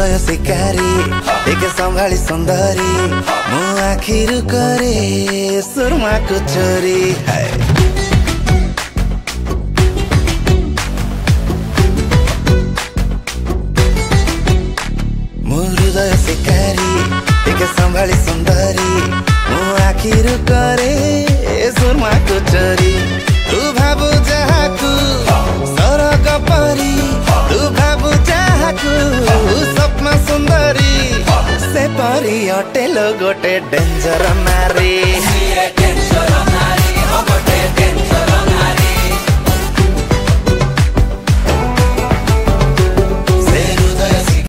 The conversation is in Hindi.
हृदय शिकारी देखे संभाली सुंदरी मु आखिर करे सुरमा को चोरी है। मु हृदय शिकारी देखे संभाली सुंदरी मु आखिर करे सुरमा को चोरी। तू भाबु जहाकू सरग परी तू भाबु जहाकू स्वप्न सुंदरी से परी अटेलो गोटे डेंजर नारी।